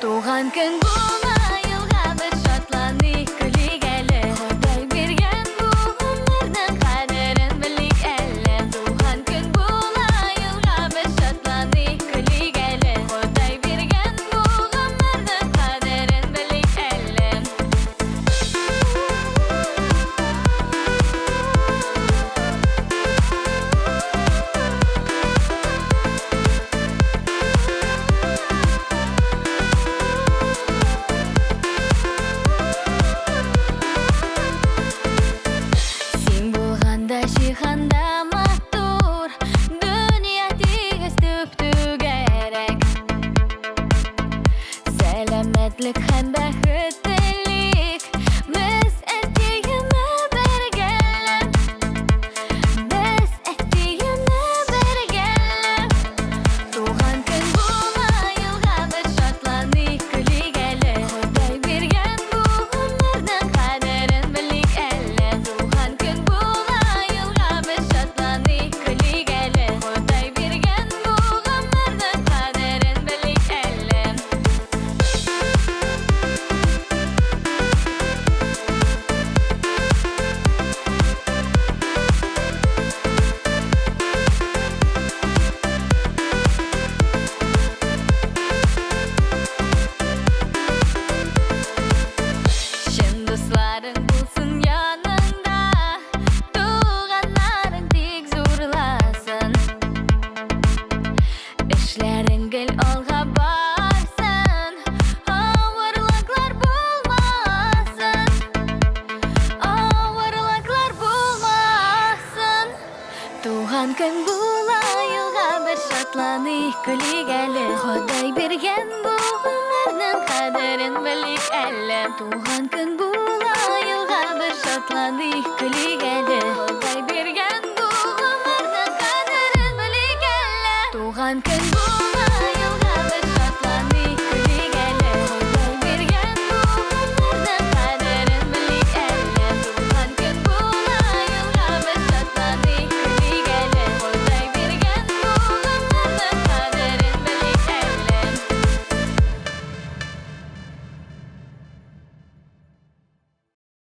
Туған күн була, елға бір шатланыйк, күлейк әлі. Құдай берген бұл ғұмырның қадірін білейк әлі. Туған күн була, елға бір шатланыйк, күлейк әлі. Құдай берген бұл ғұмырның қадірін білейк әлі. Сен болғанда жиһанда матур, дүния тегіс түпту керек. Сәләмәтлік һәм бәхет тілейік, біз әттейгіні бергәлі. Біз әттейгіні бергәлі. Туған күн була, елға бір шатланыйк, күлейк әлі. Құдай берген бұл ғұмырның қадірін білейк әлі. Туған күн була, елға бір шатланыйк, күлейк әлі. Құдай берген бұл ғұмырның қадірін білейк әлі. Шын достарың болсын яныңда, туғандарың тек зурласын. Эшләрің гел алға барсын, авырлыклар булмасын. Авырлыклар булмасын. Туған күн була, елға бір шатланыйк, күлейк әлі. Құдай берген бұл ғұмырның қадірін білейк әлі. Туған